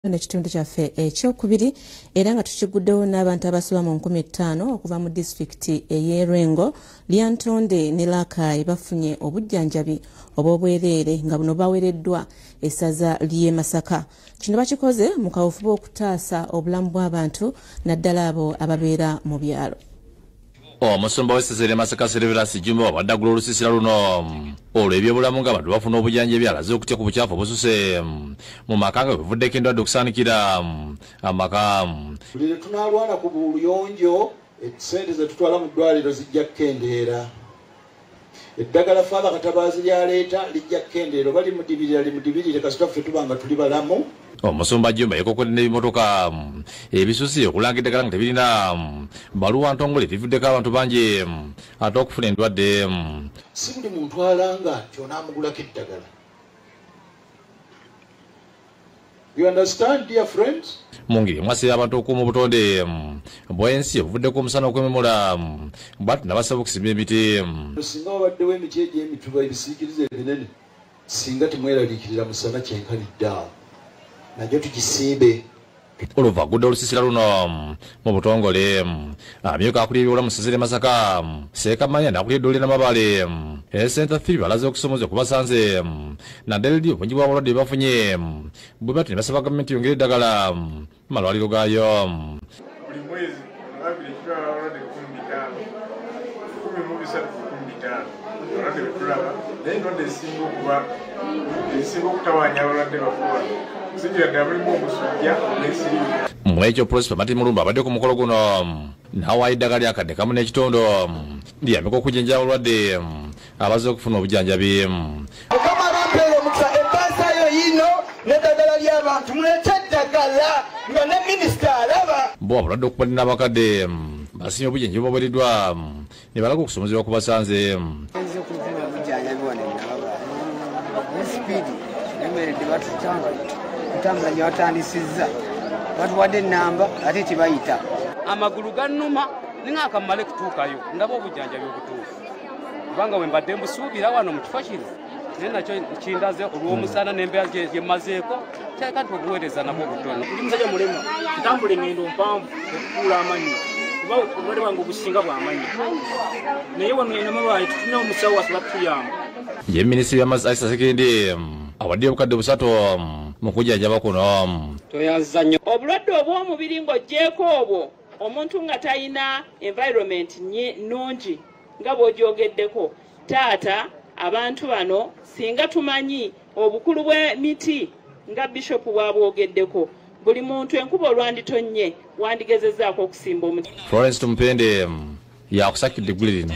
N'ekitundu kyaffe ekyokubiri era nga tukiguddewo n'abantu abasoba mu 5000 okuva mu disitulikiti ey'Erengo, Lyantonde ne Rakai bafunye obujjanjabi obw'obwereere nga buno baweereddwa essaza ly'e Masaka. Kino bakikoze mu kawufu okutaasa obulamu bw'abantu naddala abo ababeera mu byalo. Omusumba w'essaza ly'e Masaka Silverus Jumba waddagula olusiisira luno olwo ebyobulamu nga abantu bafuna obujjanjabi alaze okutya ku bukyafu obususe mu maka nga bivuddeko endwadde okusaanikira amaka. Buli lwe tunaalwana ku buyonjo ssente ze tutwala mu ddwaliro zijja kukendeera. Eddagala Faaba Katabaazi lyaleeta lijja kukendeera oba limudibiririre kasita ffe tuba nga tuli balamu. Omusumba Jumba yekokodde n'ebimotoka ebisusi okulanga eddagala nga tebirina baluwa ntongole livuddeko abantu bangi ate okufuna endwadde. Si buli muntu alanga ky'onaamugulako eddagala. You understand, dear friends? Mungiri mwasira abantu okuuma obutonde bw'ensi obuvuddeko omusana okwememula bwatu nabasaba okusimba emiti. Singa wabaddewo emiti egy'emituba ebisiikirize ebinene singa temweraliikirira musana kyenkani ddaawo najjo tugisimbe. Oluva gudde olusiisira luno mu butongole amyuka akulira ebyobulamu mu sseza ly'e Masaka Sekamanya n'akulira eddole n'Amabale Center 3 balaze okusomoza kubasanze naddala eri obungi bw'abalwadde bafunye bwe bati ne basaba gavumenti yongera eddagala malwaliro gaayo. Buli mwezi olabira ekitwala abalwadde 15 abalwadde betulaba naye endwadde esinga okutawaanya abalwadde bafuba mu ekyo Prosper Mati Mulumba abadde ku mukolo guno n'awaayo eddagala lyakadde kamu n'ekitondo liyambeko okujjanjaba abalwadde abazze okufuna obujjanjabi. Mukama bampeera omukisa ebbaasa yo yino n'eddagala ly'abantu muleke eddagala nga ne minisita alaba. Bo abalwadde okubalina n'abakadde basinye obujjanjabi baweereddwa ne balaga okusomozebwa ku basanze. Kutambula gye watandisizza batuwadde ennamba ate tebayita amagulu gannuma ningaakammale kutuukayo ndaba obujjanjabi obutuufu kubanga bwe mbadde mbusuubira wano mu kifo kino naye nakyo kindaze olw'omusana n'embeera gye mmazeeko teeka nti obuweereza nabwo butono. Ndi musajja mulema ntambula engendo mpanvu okukuula amannya kuba obulwadde bwange obusinga bw'amannya naye wano enamabaye tutulina omusawo wase batuyamba. Ye minisitiri w'amazzi Aisa Sekindi awaddeyo obukadde busatu mu kujjanjaba kuno. Toyanza nnyo obulwadde obw'omubiri ng'oggyeko obwo omuntu nga talina environment nnungi nga bw'ogyogeddeko taata abantu bano singa tumanyi obukulu bw'emiti nga Bishop bw'abwogeddeko buli muntu enkuba olwanditonnye wandigezezaako okusimba omuti. Florence Tumpende yakusakidde eggulu lino.